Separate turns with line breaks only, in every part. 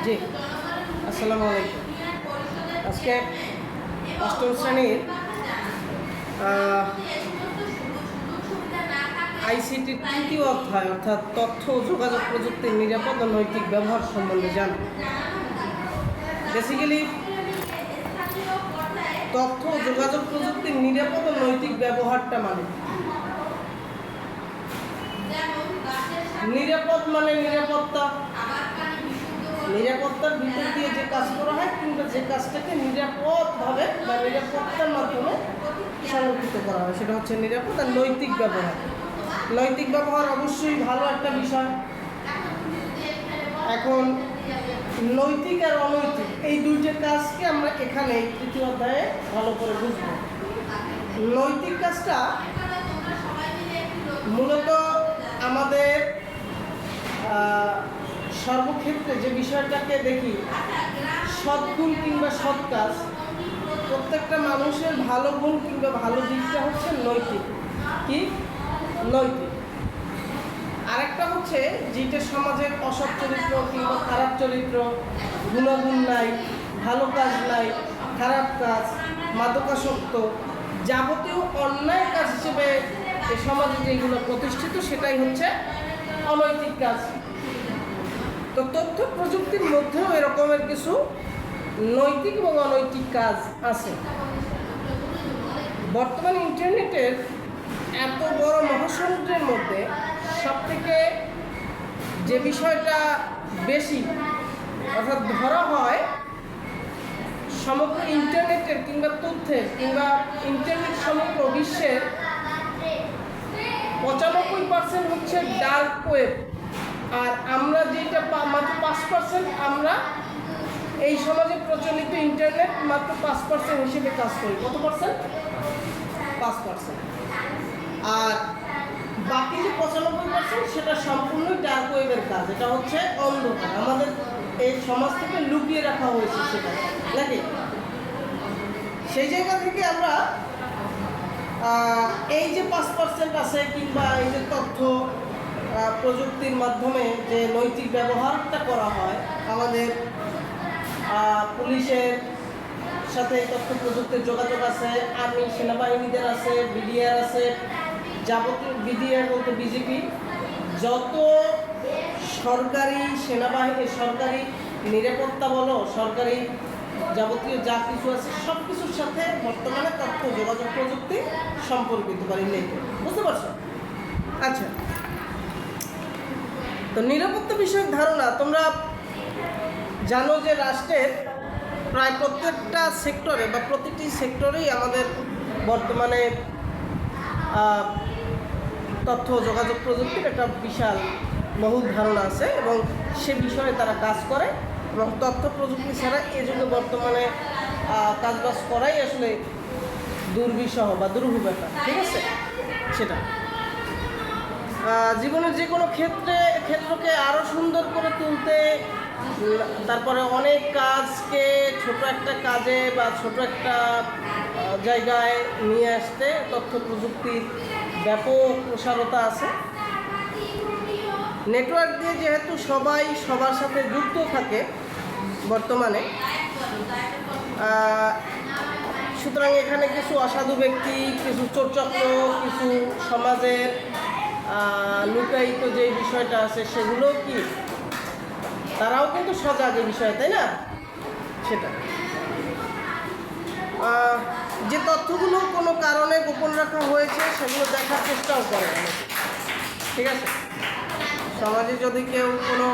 জি, আসসালামু আলাইকুম। আজকে অষ্টম শ্রেণীর আইসিটির তৃতীয় অধ্যায় অর্থাৎ তথ্য ও যোগাযোগ প্রযুক্তির নিরাপদ ও নৈতিক ব্যবহার সম্বন্ধে জানব। বেসিক্যালি তথ্য ও যোগাযোগ প্রযুক্তির নিরাপদ ও নৈতিক ব্যবহারটা মানে নিরাপদ মানে নিরাপত্তার ভিতর দিয়ে যে কাজ করা হয় কিংবা যে কাজটাকে নিরাপদভাবে বা নিরাপত্তার মাধ্যমে সংরক্ষিত করা হয় সেটা হচ্ছে নিরাপদ। আর নৈতিক ব্যবহার অবশ্যই ভালো একটা বিষয়। এখন নৈতিক আর অনৈতিক এই দুইটা কাজকে আমরা এখানে তৃতীয় অধ্যায়ে ভালো করে বুঝব। নৈতিক কাজটা মূলত আমাদের সর্বক্ষেত্রে যে বিষয়টাকে দেখি সদ্গুণ কিংবা সৎ কাজ, প্রত্যেকটা মানুষের ভালো গুণ কিংবা ভালো দিকটা হচ্ছে নৈতিক। কি নৈতিক। আরেকটা হচ্ছে যেটা সমাজের অসৎ চরিত্র কিংবা খারাপ চরিত্র, গুণাগুণ নাই, ভালো কাজ নাই, খারাপ কাজ, মাদকাসক্ত, যাবতীয় অন্যায় কাজ হিসেবে সমাজে যেগুলো প্রতিষ্ঠিত সেটাই হচ্ছে অনৈতিক কাজ। তো তথ্য প্রযুক্তির মধ্যেও এরকমের কিছু নৈতিক এবং অনৈতিক কাজ আছে। বর্তমান ইন্টারনেটের এত বড় মহাসমুদ্রের মধ্যে সবথেকে যে বিষয়টা বেশি অর্থাৎ ধরা হয় সমগ্র ইন্টারনেটের কিংবা তথ্যের কিংবা ইন্টারনেট সমগ্র বিশ্বের 95% হচ্ছে ডার্ক ওয়েব। আর আমরা যেটা মাত্র 5% আমরা এই সমাজে প্রচলিত ইন্টারনেট মাত্র 5% হিসেবে কাজ করি। কত পার্সেন্ট? 5%। আর বাকি যে 95% সেটা সম্পূর্ণ ডার্ক ওয়েবের কাজ। এটা হচ্ছে অন্ধকার, আমাদের এই সমাজ থেকে লুকিয়ে রাখা হয়েছে সেটা নাকি। সেই জায়গা থেকে আমরা এই যে 5% আছে কিংবা এই যে তথ্য প্রযুক্তির মাধ্যমে যে নৈতিক ব্যবহারটা করা হয়, আমাদের পুলিশের সাথে তথ্য প্রযুক্তির যোগাযোগ আছে, আর্মি সেনাবাহিনীদের আছে, বিডিআর আছে, যাবতীয় বিডিআর বলতে বিজেপি, যত সরকারি সেনাবাহিনী, সরকারি নিরাপত্তা বলো, সরকারি যাবতীয় যা কিছু আছে সব কিছুর সাথে বর্তমানে তথ্য যোগাযোগ প্রযুক্তি সম্পর্কিত বা রিলেটেড। বুঝতে পারছো? আচ্ছা, তো নিরাপত্তা বিষয়ক ধারণা তোমরা জানো যে রাষ্ট্রের প্রায় প্রত্যেকটা সেক্টরে বা প্রতিটি সেক্টরেই আমাদের বর্তমানে তথ্য যোগাযোগ প্রযুক্তির একটা বিশাল বহুল ধারণা আছে এবং সে বিষয়ে তারা কাজ করে এবং তথ্য প্রযুক্তি ছাড়া এই যুগে বর্তমানে কাজবাজ করাই আসলে দুর্বিষহ বা দুরূহ ব্যাপার। ঠিক আছে, সেটা জীবনের যে কোনো ক্ষেত্রকে আরও সুন্দর করে তুলতে, তারপরে অনেক কাজকে ছোট একটা কাজে বা ছোট একটা জায়গায় নিয়ে আসতে তথ্য প্রযুক্তির ব্যাপক প্রসারতা আছে। নেটওয়ার্ক দিয়ে যেহেতু সবাই সবার সাথে যুক্ত থাকে বর্তমানে, সুতরাং এখানে কিছু অসাধু ব্যক্তি, কিছু চোরচক্র, কিছু সমাজের লুকায়িত যে বিষয়টা আছে সেগুলো কি তারাও কিন্তু সজাগ এই বিষয়ে, তাই না? সেটা যে তথ্যগুলো কোনো কারণে গোপন রাখা হয়েছে সেগুলো দেখার চেষ্টাও করে। ঠিক আছে, সমাজে যদি কেউ কোনো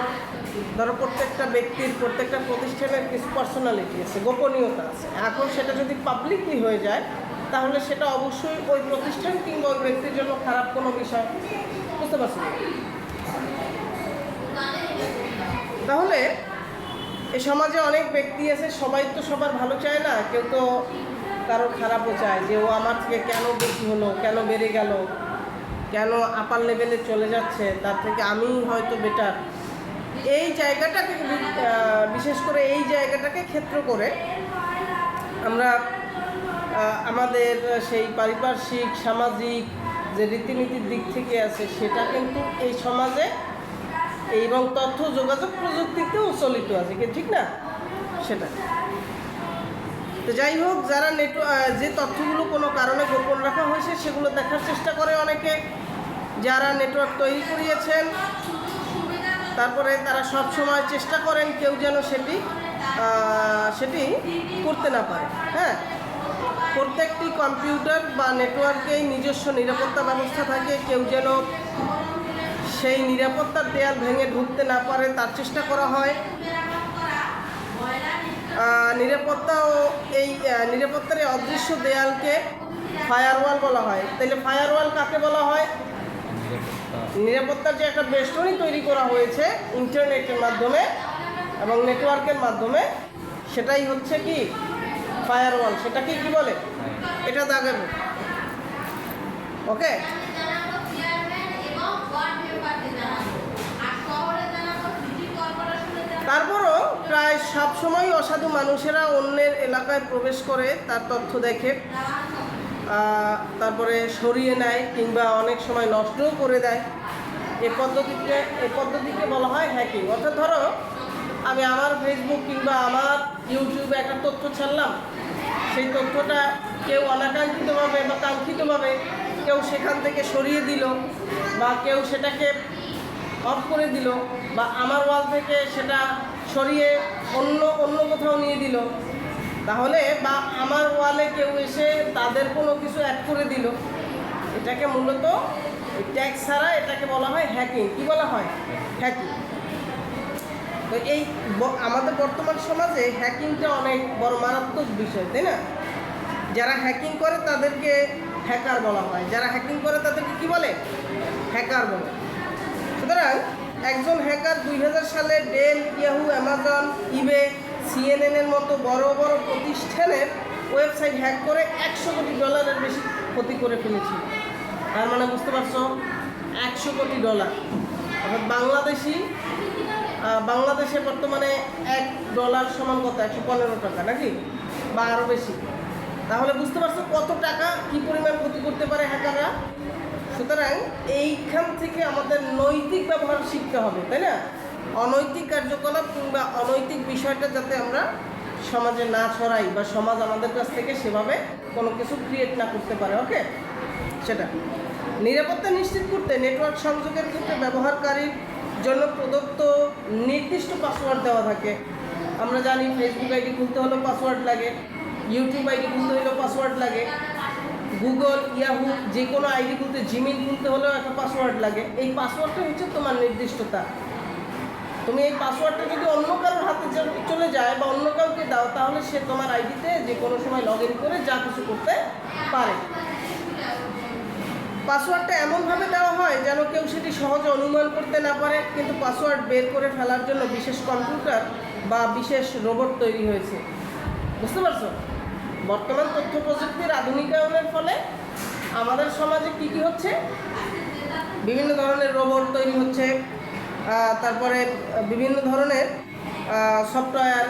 ধরো প্রত্যেকটা ব্যক্তির, প্রত্যেকটা প্রতিষ্ঠানের কিছু পার্সোনালিটি আছে, গোপনীয়তা আছে, এখন সেটা যদি পাবলিকলি হয়ে যায় তাহলে সেটা অবশ্যই ওই প্রতিষ্ঠান কিংবা ওই ব্যক্তির জন্য খারাপ কোনো বিষয়। বুঝতে পারছি? তাহলে এ সমাজে অনেক ব্যক্তি আছে, সবাই তো সবার ভালো চায় না, কেউ তো কারো খারাপও চায় যে ও আমার থেকে কেন বেশি হলো, কেন বেড়ে গেল, কেন আপার লেভেলে চলে যাচ্ছে, তার থেকে আমি হয়তো বেটার। এই জায়গাটাকে বিশেষ করে এই জায়গাটাকে ক্ষেত্র করে আমরা আমাদের সেই পারিপার্শ্বিক সামাজিক যে রীতিনীতির দিক থেকে আছে সেটা কিন্তু এই সমাজে এবং তথ্য যোগাযোগ প্রযুক্তিতেও চলিত আছে, কি ঠিক না? সেটা তো যাই হোক, যারা যে তথ্যগুলো কোনো কারণে গোপন রাখা হয়েছে সেগুলো দেখার চেষ্টা করে অনেকে, যারা নেটওয়ার্ক তৈরি করিয়েছেন তারপরে তারা সব সময় চেষ্টা করেন কেউ যেন সেটি করতে না পারে। হ্যাঁ, প্রত্যেকটি কম্পিউটার বা নেটওয়ার্কেই নিজস্ব নিরাপত্তা ব্যবস্থা থাকে, কেউ যেন সেই নিরাপত্তার দেয়াল ভেঙে ঢুকতে না পারে তার চেষ্টা করা হয়। নিরাপত্তার এই অদৃশ্য দেয়ালকে ফায়ারওয়াল বলা হয়। তাহলে ফায়ারওয়াল কাকে বলা হয়? নিরাপত্তার যে একটা বেষ্টনী তৈরি করা হয়েছে ইন্টারনেটের মাধ্যমে এবং নেটওয়ার্কের মাধ্যমে, সেটাই হচ্ছে কি ফায়ারওয়াল। সেটাকে কি বলে? এটা দাগাবে। ওকে, তারপরও প্রায় সবসময় অসাধু মানুষেরা অন্যের এলাকায় প্রবেশ করে তার তথ্য দেখে, তারপরে সরিয়ে নেয় কিংবা অনেক সময় নষ্টও করে দেয়। এই পদ্ধতিকে বলা হয় হ্যাকিং। অর্থাৎ ধরো আমি আমার ফেসবুক কিংবা আমার ইউটিউবে একটা তথ্য ছাড়লাম, সেই তথ্যটা কেউ অনাকাঙ্ক্ষিতভাবে বা কাঙ্ক্ষিতভাবে কেউ সেখান থেকে সরিয়ে দিল, বা কেউ সেটাকে অফ করে দিল, বা আমার ওয়াল থেকে সেটা সরিয়ে অন্য কোথাও নিয়ে দিল, তাহলে বা আমার ওয়ালে কেউ এসে তাদের কোনো কিছু অ্যাড করে দিল, এটাকে মূলত ট্যাগ ছাড়া এটাকে বলা হয় হ্যাকিং। কি বলা হয়? হ্যাকিং। তো এই আমাদের বর্তমান সমাজে হ্যাকিংটা অনেক বড় মারাত্মক বিষয়, তাই না? যারা হ্যাকিং করে তাদেরকে হ্যাকার বলা হয়, যারা হ্যাকিং করে তাদেরকে কি বলে? হ্যাকার বলে। সুতরাং একজন হ্যাকার 2000 সালে ডেল, ইয়াহু, অ্যামাজন, ইবে, CNN-এর মতো বড় বড় প্রতিষ্ঠানের ওয়েবসাইট হ্যাক করে $100 কোটি বেশি ক্ষতি করে ফেলেছিল। তার মানে বুঝতে পারছো, $100 কোটি। অর্থাৎ বাংলাদেশে বর্তমানে $1 সমান কত? 115 টাকা নাকি, বা আরও বেশি। তাহলে বুঝতে পারছো কত টাকা কি পরিমাণ ক্ষতি করতে পারে হ্যাকাররা। সুতরাং এইখান থেকে আমাদের নৈতিক ব্যবহার শিখতে হবে, তাই না? অনৈতিক কার্যকলাপ কিংবা অনৈতিক বিষয়টা যাতে আমরা সমাজে না ছড়াই, বা সমাজ আমাদের কাছ থেকে সেভাবে কোনো কিছু ক্রিয়েট না করতে পারে। ওকে, সেটা নিরাপত্তা নিশ্চিত করতে নেটওয়ার্ক সংযোগের ক্ষেত্রে ব্যবহারকারীর জন্য প্রদত্ত নির্দিষ্ট পাসওয়ার্ড দেওয়া থাকে। আমরা জানি ফেসবুক আইডি খুলতে হলেও পাসওয়ার্ড লাগে, ইউটিউব আইডি খুলতে হলেও পাসওয়ার্ড লাগে, গুগল, ইয়াহু যে কোনো আইডি খুলতে, জিমেইল খুলতে হলেও একটা পাসওয়ার্ড লাগে। এই পাসওয়ার্ডটা হচ্ছে তোমার নির্দিষ্টতা। তুমি এই পাসওয়ার্ডটা যদি অন্য কারোর হাতে চলে যায় বা অন্য কাউকে দাও, তাহলে সে তোমার আইডিতে যে কোনো সময় লগ ইন করে যা কিছু করতে পারে। পাসওয়ার্ডটা এমনভাবে দেওয়া হয় যেন কেউ সেটি সহজে অনুমান করতে না পারে, কিন্তু পাসওয়ার্ড বের করে ফেলার জন্য বিশেষ কম্পিউটার বা বিশেষ রোবট তৈরি হয়েছে। বুঝতে পারছো? বর্তমান তথ্য প্রযুক্তির আধুনিকায়নের ফলে আমাদের সমাজে কী হচ্ছে? বিভিন্ন ধরনের রোবট তৈরি হচ্ছে, তারপরে বিভিন্ন ধরনের সফটওয়্যার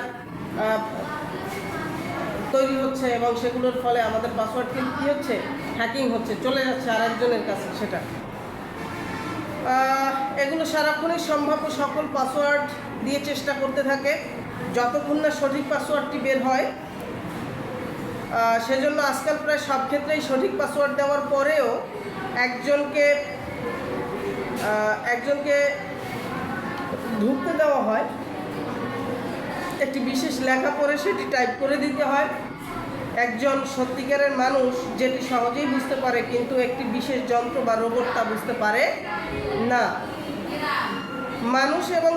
তৈরি হচ্ছে, এবং সেগুলোর ফলে আমাদের পাসওয়ার্ড কিন্তু কী হচ্ছে? হ্যাকিং হচ্ছে, চলে যাচ্ছে আরেকজনের কাছে। সেটা এগুলো সারাক্ষণই সম্ভাব্য সকল পাসওয়ার্ড দিয়ে চেষ্টা করতে থাকে যতক্ষণ না সঠিক পাসওয়ার্ডটি বের হয়। সেজন্য আজকাল প্রায় সব ক্ষেত্রেই সঠিক পাসওয়ার্ড দেওয়ার পরেও একজনকে ঢুকতে দেওয়া হয়, একটি বিশেষ লেখা পড়ে সেটি টাইপ করে দিতে হয়। একজন সত্যিকারের মানুষ যেটি সহজেই বুঝতে পারে, কিন্তু একটি বিশেষ যন্ত্র বা রোবট তা বুঝতে পারে না। মানুষ এবং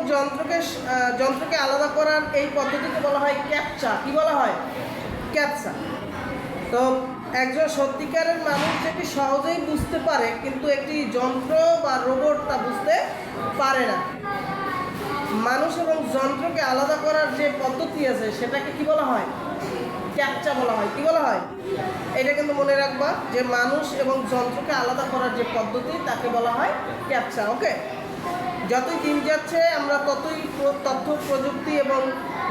যন্ত্রকে আলাদা করার এই পদ্ধতিকে বলা হয় ক্যাপচা। কি বলা হয়? ক্যাপচা। তো একজন সত্যিকারের মানুষ যেটি সহজেই বুঝতে পারে, কিন্তু একটি যন্ত্র বা রোবট তা বুঝতে পারে না। মানুষ এবং যন্ত্রকে আলাদা করার যে পদ্ধতি আছে সেটাকে কি বলা হয়? ক্যাপচা বলা হয়। কি বলা হয়? এটা কিন্তু মনে রাখবা যে মানুষ এবং যন্ত্রকে আলাদা করার যে পদ্ধতি তাকে বলা হয় ক্যাপচা। ওকে, যতই দিন যাচ্ছে আমরা ততই তথ্য প্রযুক্তি এবং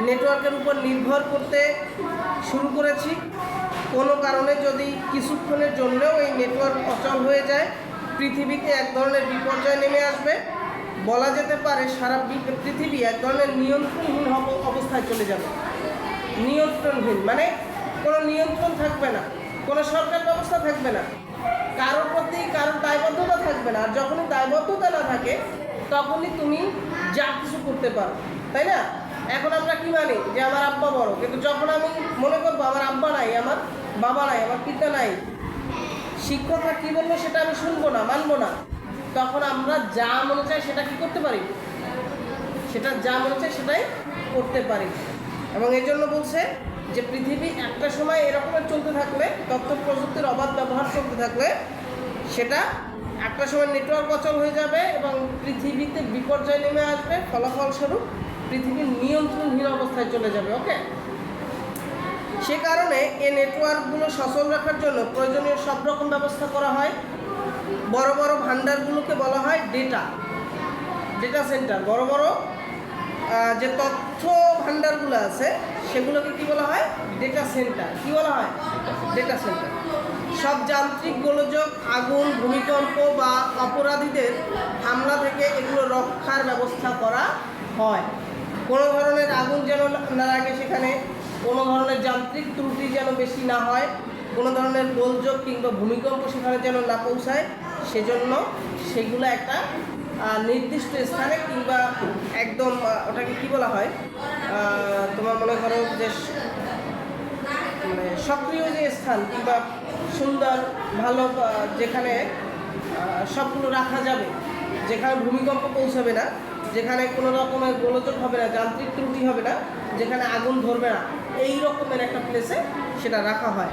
নেটওয়ার্কের উপর নির্ভর করতে শুরু করেছি। কোনো কারণে যদি কিছুক্ষণের জন্যও এই নেটওয়ার্ক অচল হয়ে যায়, পৃথিবীতে এক ধরনের বিপর্যয় নেমে আসবে। বলা যেতে পারে সারা পৃথিবী এক ধরনের নিয়ন্ত্রণহীন অবস্থায় চলে যাবে। নিয়ন্ত্রণহীন মানে কোনো নিয়ন্ত্রণ থাকবে না, কোনো সরকার ব্যবস্থা থাকবে না, কারোর প্রতি কারোর দায়বদ্ধতা থাকবে না। আর যখনই দায়বদ্ধতা না থাকে তখনই তুমি যা কিছু করতে পারো, তাই না? এখন আমরা কি মানি যে আমার আব্বা বড়, কিন্তু যখন আমি মনে করবো আমার আব্বা নাই, আমার বাবা নাই, আমার পিতা নাই, শিক্ষকরা কী বললো সেটা আমি শুনবো না, মানবো না, তখন আমরা যা মনে চাই সেটা কি করতে পারি, সেটা যা মনে চাই সেটাই করতে পারি। এবং এই জন্য বলছে যে পৃথিবী একটা সময় এরকমের চলতে থাকলে, তথ্য প্রযুক্তির অবাধ ব্যবহার চলতে থাকলে, সেটা একটা সময় নেটওয়ার্ক অচল হয়ে যাবে এবং পৃথিবীতে বিপর্যয় নেমে আসবে। ফলাফলস্বরূপ পৃথিবীর নিয়ন্ত্রণহীন অবস্থায় চলে যাবে। ওকে, সে কারণে এই নেটওয়ার্কগুলো সচল রাখার জন্য প্রয়োজনীয় সব রকম ব্যবস্থা করা হয়। বড় বড় ভান্ডারগুলোকে বলা হয় ডেটা সেন্টার। বড় বড় যে তথ্য ভান্ডারগুলো আছে সেগুলোকে কি বলা হয়? Data centre. কি বলা হয়? Data centre. সব যান্ত্রিক গোলযোগ, আগুন, ভূমিকম্প বা অপরাধীদের হামলা থেকে এগুলো রক্ষার ব্যবস্থা করা হয়। কোনো ধরনের আগুন যেন না লাগে সেখানে, কোনো ধরনের যান্ত্রিক ত্রুটি যেন বেশি না হয়, কোনো ধরনের গোলযোগ কিংবা ভূমিকম্প সেখানে যেন না পৌঁছায়, সেজন্য সেগুলো একটা নির্দিষ্ট স্থানে কিংবা একদম ওটাকে কি বলা হয়, তোমার মনে করো যে মানে সক্রিয় যে স্থান কিংবা সুন্দর ভালো যেখানে সবগুলো রাখা যাবে, যেখানে ভূমিকম্প পৌঁছাবে না, যেখানে কোনো রকমের গোলযোগ হবে না, যান্ত্রিক ত্রুটি হবে না, যেখানে আগুন ধরবে না, এই রকমের একটা প্লেসে সেটা রাখা হয়।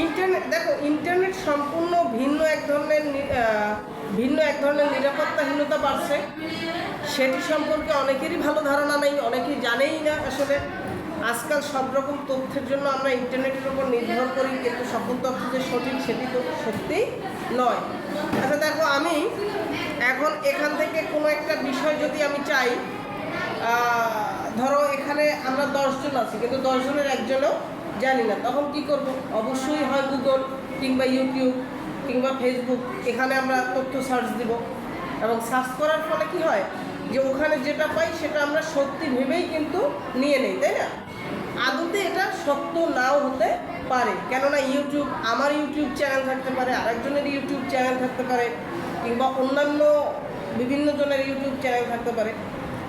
ইন্টারনেট, দেখো ইন্টারনেট সম্পূর্ণ ভিন্ন এক ধরনের নিরাপত্তাহীনতা বাড়ছে। সেটি সম্পর্কে অনেকেরই ভালো ধারণা নেই, অনেকেই জানেই না। আসলে আজকাল সব রকম তথ্যের জন্য আমরা ইন্টারনেটের উপর নির্ভর করি, কিন্তু সকল তথ্য যে সঠিক সেটি তো সত্যি নয়। আচ্ছা দেখো, আমি এখন এখান থেকে কোনো একটা বিষয় যদি আমি চাই, ধরো এখানে আমরা 10 জন আছি, কিন্তু 10 জনের একজনও জানি না, তখন কি করব? অবশ্যই হয় গুগল কিংবা ইউটিউব কিংবা ফেসবুক, এখানে আমরা তথ্য সার্চ দিব এবং সার্চ করার ফলে কি হয় যে ওখানে যেটা পাই সেটা আমরা সত্যি ভেবেই কিন্তু নিয়ে নেই, তাই না? আদতে এটা সত্য নাও হতে পারে, কেননা ইউটিউব, আমার ইউটিউব চ্যানেল থাকতে পারে, আরেকজনের ইউটিউব চ্যানেল থাকতে পারে, কিংবা অন্যান্য বিভিন্ন জনের ইউটিউব চ্যানেল থাকতে পারে।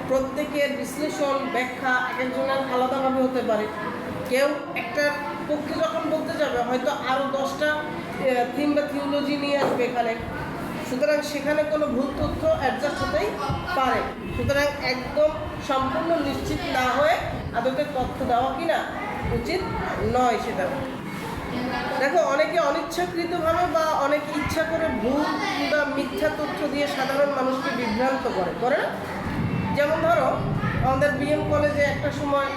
প্রত্যেকের বিশ্লেষণ ব্যাখ্যা এক একজনের আলাদাভাবে হতে পারে। কেউ একটা পক্ষে যখন বলতে যাবে হয়তো আরও 10টা থিম বা থিওলজি নিয়ে আসবে এখানে, সুতরাং সেখানে কোনো ভুল তথ্য অ্যাডজাস্ট হতেই পারে। সুতরাং একদম সম্পূর্ণ নিশ্চিত না হয়ে আদতে তথ্য দেওয়া কিনা উচিত নয়। সেটা দেখো, অনেকে অনিচ্ছাকৃতভাবে বা অনেকে ইচ্ছা করে ভুল কিংবা মিথ্যা তথ্য দিয়ে সাধারণ মানুষকে বিভ্রান্ত করে না? যেমন ধরো আমাদের বিএম কলেজে একটা সময়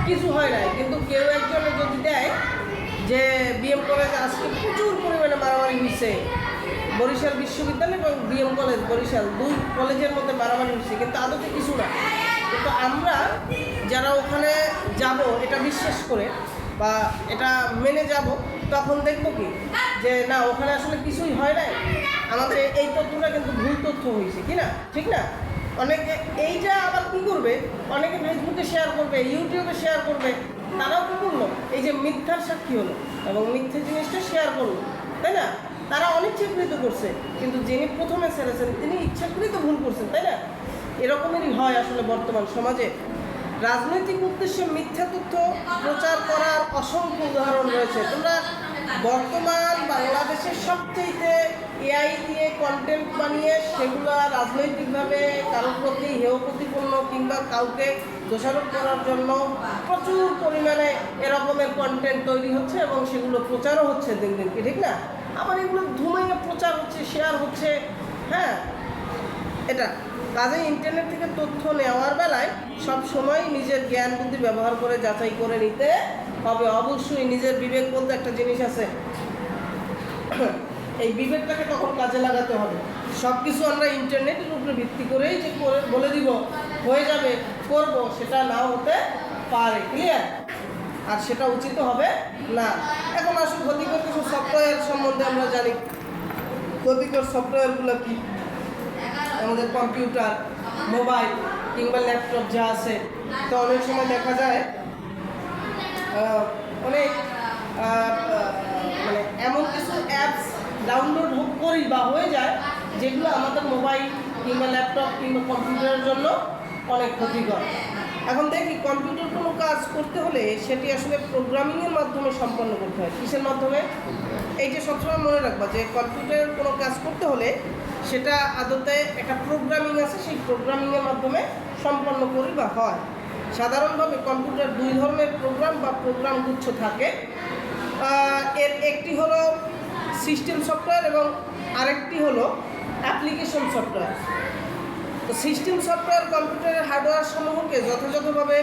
কিছু হয় নাই, কিন্তু কেউ একজনে যদি দেয় যে বিএম কলেজে আজকে প্রচুর পরিমাণে মারামারি হয়েছে, বরিশাল বিশ্ববিদ্যালয় এবং বিএম কলেজ বরিশাল 2 কলেজের মধ্যে মারামারি হয়েছে, কিন্তু আদতে কিছু না। কিন্তু আমরা যারা ওখানে যাব এটা বিশ্বাস করে বা এটা মেনে যাব, তখন দেখবো কি যে না, ওখানে আসলে কিছুই হয় নাই, আমাদের এই তথ্যটা কিন্তু ভুল তথ্য হয়েছে, কি না? ঠিক না? অনেকে এইটা আবার কী করবে, অনেকে ফেসবুকে শেয়ার করবে, ইউটিউবে শেয়ার করবে, তারাও কী করলো, এই যে মিথ্যার সাক্ষী হলো এবং মিথ্যে জিনিসটা শেয়ার করলো, তাই না? তারা অনিচ্ছাকৃত করছে, কিন্তু যিনি প্রথমে ছেড়েছেন তিনি ইচ্ছাকৃত ভুল করছেন, তাই না? এরকমেরই হয় আসলে বর্তমান সমাজে। রাজনৈতিক উদ্দেশ্যে মিথ্যা তথ্য প্রচার করার অসংখ্য উদাহরণ রয়েছে। তোমরা বর্তমান বাংলাদেশের সবচেয়ে এআই দিয়ে কন্টেন্ট বানিয়ে সেগুলো রাজনৈতিকভাবে কারোর প্রতি হেয় প্রতিপন্ন কিংবা কাউকে দোষারোপ করার জন্য প্রচুর পরিমাণে এরকমের কন্টেন্ট তৈরি হচ্ছে এবং সেগুলো প্রচারও হচ্ছে দিন দিনকে, ঠিক না? আবার এগুলো ধুমাইয়ে প্রচার হচ্ছে, শেয়ার হচ্ছে। হ্যাঁ, এটা কাজে ইন্টারনেট থেকে তথ্য নেওয়ার বেলায় সব সময় নিজের জ্ঞান বুদ্ধি ব্যবহার করে যাচাই করে নিতে হবে। অবশ্যই নিজের বিবেক বলতে একটা জিনিস আছে, এই বিবেকটাকে তখন কাজে লাগাতে হবে। সব কিছু আমরা ইন্টারনেটের উপরে ভিত্তি করেই যে বলে দিব হয়ে যাবে করব, সেটা নাও হতে পারে। ক্লিয়ার? আর সেটা উচিত হবে না। এখন আসলে ক্ষতিকর কিছু সফটওয়্যার সম্বন্ধে আমরা জানি। ক্ষতিকর সফটওয়্যারগুলো কি? আমাদের কম্পিউটার, মোবাইল কিংবা ল্যাপটপ যা আছে, তো অনেক সময় দেখা যায় অনেক মানে এমন কিছু অ্যাপস ডাউনলোড করি বা হয়ে যায় যেগুলো আমাদের মোবাইল কিংবা ল্যাপটপ কিংবা কম্পিউটারের জন্য অনেক ক্ষতিকর। এখন দেখি কম্পিউটার কোনো কাজ করতে হলে সেটি আসলে প্রোগ্রামিংয়ের মাধ্যমে সম্পন্ন করতে হয়। কিসের মাধ্যমে? এই যে সবসময় মনে রাখবা যে কম্পিউটারের কোনো কাজ করতে হলে সেটা আদতে একটা প্রোগ্রামিং আছে, সেই প্রোগ্রামিংয়ের মাধ্যমে সম্পন্ন করি বা হয়। সাধারণভাবে কম্পিউটার দুই ধরনের প্রোগ্রাম বা প্রোগ্রাম গুচ্ছ থাকে। এর একটি হলো সিস্টেম সফটওয়্যার এবং আরেকটি হলো অ্যাপ্লিকেশন সফটওয়্যার। তো সিস্টেম সফটওয়্যার কম্পিউটারের হার্ডওয়্যার সমূহকে যথাযথভাবে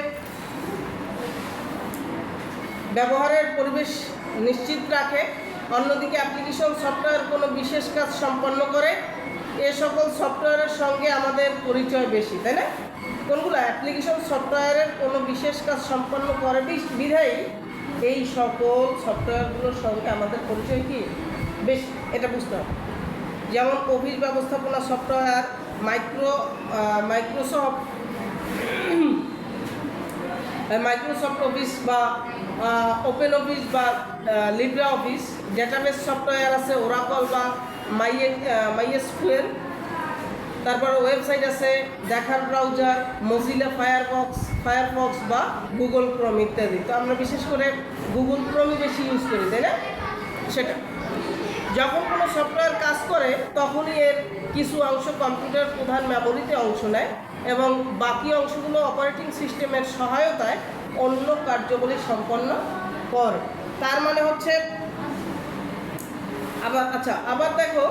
ব্যবহারের পরিবেশ নিশ্চিত রাখে। অন্যদিকে অ্যাপ্লিকেশন সফটওয়্যার কোনো বিশেষ কাজ সম্পন্ন করে। এ সকল সফটওয়্যারের সঙ্গে আমাদের পরিচয় বেশি, তাই না? কোনগুলো? অ্যাপ্লিকেশন সফটওয়্যারের কোনো বিশেষ কাজ সম্পন্ন করে বিধায়ী এই সকল সফটওয়্যারগুলোর সঙ্গে আমাদের পরিচয় কি বেশি, এটা বুঝতে হবে। যেমন অফিস ব্যবস্থাপনা সফটওয়্যার, মাইক্রোসফট অফিস বা ওপেন অফিস বা লিব্রা অফিস। ডেটাবেস সফটওয়্যার আছে ওরাকল বা মাইএসকিউএল। তারপরে ওয়েবসাইট আছে দেখার ব্রাউজার, মজিলা ফায়ারফক্স বা গুগল ক্রোম ইত্যাদি। তো আমরা বিশেষ করে গুগল ক্রোমই বেশি ইউজ করি, তাই না? সেটা যখন কোনো সফটওয়্যার কাজ করে তখনই এর কিছু অংশ কম্পিউটার প্রধান মেমোরিতে অংশ নেয় এবং বাকি অংশগুলো অপারেটিং সিস্টেমের সহায়তায় অন্য কার্যবলী সম্পন্ন করে। তার মানে হচ্ছে আবার দেখো,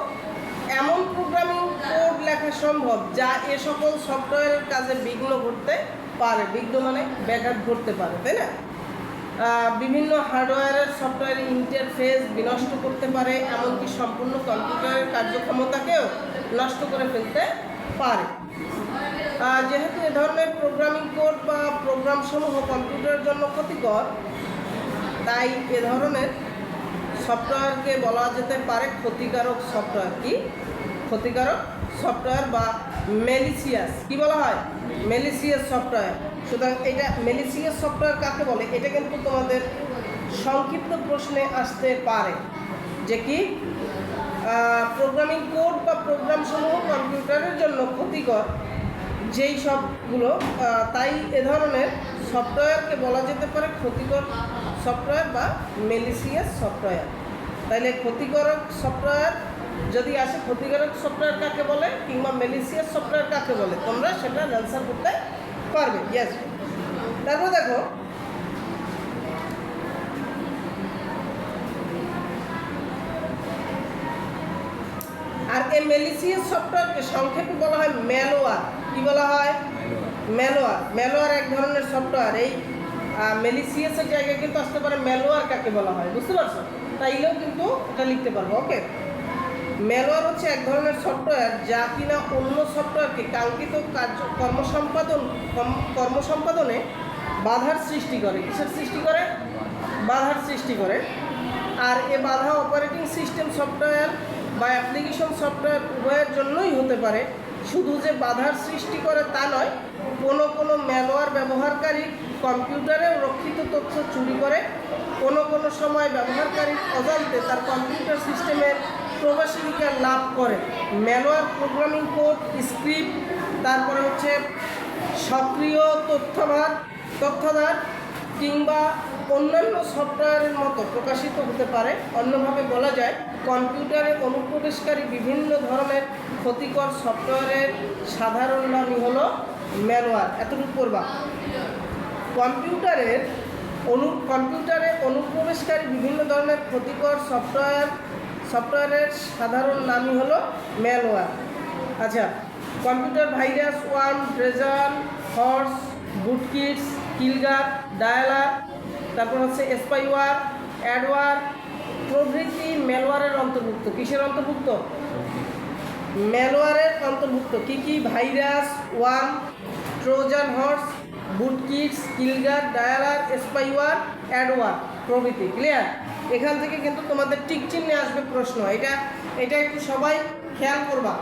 এমন প্রোগ্রামিং কোড লেখা সম্ভব যা এ সকল সফটওয়্যারের কাজে বিঘ্ন ঘটতে পারে। বিঘ্ন মানে ব্যাঘাত ঘটতে পারে, তাই না? বিভিন্ন হার্ডওয়্যারের সফটওয়্যারের ইন্টারফেস বিনষ্ট করতে পারে, এমনকি সম্পূর্ণ কম্পিউটারের কার্যক্ষমতাকেও নষ্ট করে ফেলতে পারে। যেহেতু এ ধরনের প্রোগ্রামিং কোড বা প্রোগ্রামসমূহ কম্পিউটারের জন্য ক্ষতিকর, তাই এ ধরনের সফটওয়্যারকে বলা যেতে পারে ক্ষতিকারক সফটওয়্যার। কি ক্ষতিকারক সফটওয়্যার বা ম্যালিসিয়াস, কি বলা হয়? Malicious software. সুতরাং এটা ম্যালিসিয়াস সফটওয়্যার কাকে বলে, এটা কিন্তু তোমাদের সংক্ষিপ্ত প্রশ্নে আসতে পারে যে কি প্রোগ্রামিং কোড বা প্রোগ্রামসমূহ কম্পিউটারের জন্য ক্ষতিকর যেই সবগুলো, তাই এ ধরনের সফটওয়্যারকে বলা যেতে পারে ক্ষতিকর সফটওয়্যার বা ম্যালিসিয়াস সফটওয়্যার। তাইলে ক্ষতিকারক সফটওয়্যার যদি আসে, ক্ষতিকারক সফটওয়্যার কাকে বলে কিংবা ম্যালিসিয়াস সফটওয়্যার কাকে বলে, তোমরা সেটা অ্যান্সার করতে পারবে। ইয়েস। তারপর দেখো আর এই ম্যালিসিয়াস সফটওয়্যারকে সংক্ষেপে বলা হয় ম্যালওয়্যার। কি বলা হয়? ম্যালওয়্যার এক ধরনের সফটওয়্যার। এই ম্যালিসিয়াসের জায়গায় কিন্তু আসতে পারে ম্যালওয়্যার কাকে বলা হয়, বুঝতে পারছো? তাইলেও কিন্তু এটা লিখতে পারবো। ওকে, ম্যালওয়্যার হচ্ছে এক ধরনের সফটওয়্যার যা কিনা অন্য সফটওয়্যারকে কাঙ্ক্ষিত কর্মসম্পাদনে বাধার সৃষ্টি করে। কিসের সৃষ্টি করে? বাধার সৃষ্টি করে। আর এ বাধা অপারেটিং সিস্টেম সফটওয়্যার বা অ্যাপ্লিকেশন সফটওয়্যার উভয়ের জন্যই হতে পারে। শুধু যে বাধার সৃষ্টি করে তা নয়, কোনো ম্যালওয়্যার ব্যবহারকারী কম্পিউটারেও রক্ষিত তথ্য চুরি করে। কোনো সময় ব্যবহারকারীর অজান্তে তার কম্পিউটার সিস্টেমের প্রবেশাধিকার লাভ করে। ম্যালওয়্যার প্রোগ্রামিং কোড, স্ক্রিপ্ট, তারপরে হচ্ছে সক্রিয় তথ্যাধার কিংবা অন্যান্য সফটওয়্যারের মতো প্রকাশিত হতে পারে। অন্যভাবে বলা যায়, কম্পিউটারে অনুপ্রবেশকারী বিভিন্ন ধরনের ক্ষতিকর সফটওয়্যারের সাধারণ নামই হলো ম্যালওয়্যার। এতটুকু করবা। কম্পিউটারে অনুপ্রবেশকারী বিভিন্ন ধরনের ক্ষতিকর সফটওয়্যারের সাধারণ নামই হলো ম্যালওয়্যার। আচ্ছা, computer virus, worm, Trojan, horse, bootkits, keylogger, dialer, তারপর হচ্ছে স্পাইওয়ার, অ্যাডওয়ার প্রভৃতি ম্যালওয়্যারের অন্তর্ভুক্ত। কিসের অন্তর্ভুক্ত? ম্যালওয়্যারের অন্তর্ভুক্ত। কি? Virus, worm, Trojan horse, bootkits, keylogger, dialer, spyware, adware প্রভৃতি। ক্লিয়ার? এখান থেকে কিন্তু তোমাদের টিক চিহ্নে আসবে প্রশ্ন। এটা একটু সবাই খেয়াল করবা।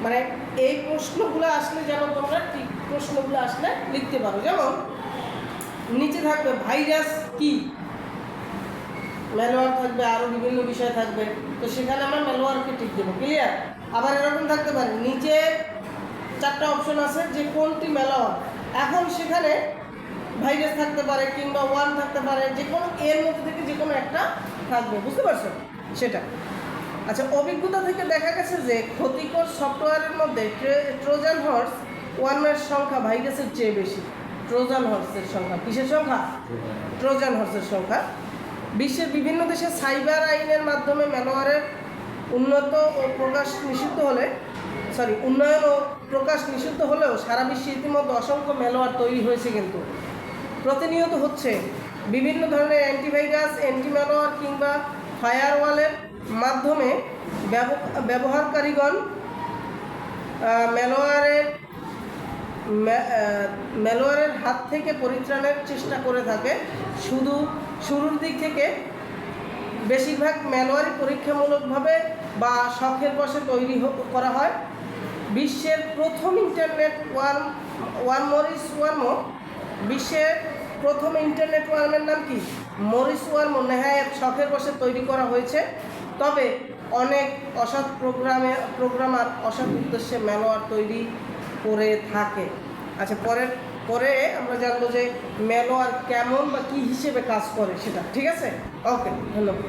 মানে এই প্রশ্নগুলো আসলে যেন তোমরা ঠিক প্রশ্নগুলো আসলে লিখতে পারো। যেমন নিচে থাকবে ভাইরাস কি, ম্যালওয়্যার থাকবে, আরও বিভিন্ন বিষয় থাকবে, তো সেখানে আমরা ম্যালওয়্যারকে টিক দেবো। ক্লিয়ার? আবার এরকম থাকতে পারে নিচে 4টা অপশন আছে যে কোনটি ম্যালওয়্যার, এখন সেখানে ভাইরাস থাকতে পারে কিংবা ওয়ান থাকতে পারে, যে কোনো এর মধ্যে থেকে যে কোনো একটা থাকবে। বুঝতে পারছো সেটা? আচ্ছা, অভিজ্ঞতা থেকে দেখা গেছে যে ক্ষতিকর সফটওয়্যারের মধ্যে ট্রোজান হর্স ওয়ার্মের সংখ্যা ভাইরাসের চেয়ে বেশি। ট্রোজান হর্সের সংখ্যা, কিসের সংখ্যা? ট্রোজান হর্সের সংখ্যা। বিশ্বের বিভিন্ন দেশে সাইবার আইনের মাধ্যমে ম্যালওয়্যারের উন্নত ও প্রকাশ নিষিদ্ধ হলে উন্নয়ন ও প্রকাশ নিষিদ্ধ হলেও সারা বিশ্বে ইতিমধ্যে অসংখ্য ম্যালওয়্যার তৈরি হয়েছে, কিন্তু প্রতিনিয়ত হচ্ছে। বিভিন্ন ধরনের অ্যান্টিভাইরাস, অ্যান্টিম্যালওয়্যার কিংবা ফায়ারওয়ালের মাধ্যমে ব্যবহারকারীগণ ম্যালওয়্যারের হাত থেকে পরিত্রাণের চেষ্টা করে থাকে। শুরুর দিক থেকে বেশিরভাগ ম্যালওয়্যারই পরীক্ষামূলকভাবে বা শখের বশে তৈরি করা হয়। বিশ্বের প্রথম ইন্টারনেট মরিস ওয়ার্মো, বিশ্বের প্রথম ইন্টারনেট ওয়ার্মের নাম কি? মরিস ওয়ার্মো নেহায়েত শখের বশে তৈরি করা হয়েছে, তবে অনেক অসৎ প্রোগ্রামার অসৎ উদ্দেশ্যে ম্যালওয়্যার তৈরি করে থাকে। আচ্ছা, পরে আমরা জানবো যে ম্যালওয়্যার কেমন বা কী হিসেবে কাজ করে সেটা। ঠিক আছে? ওকে, ধন্যবাদ।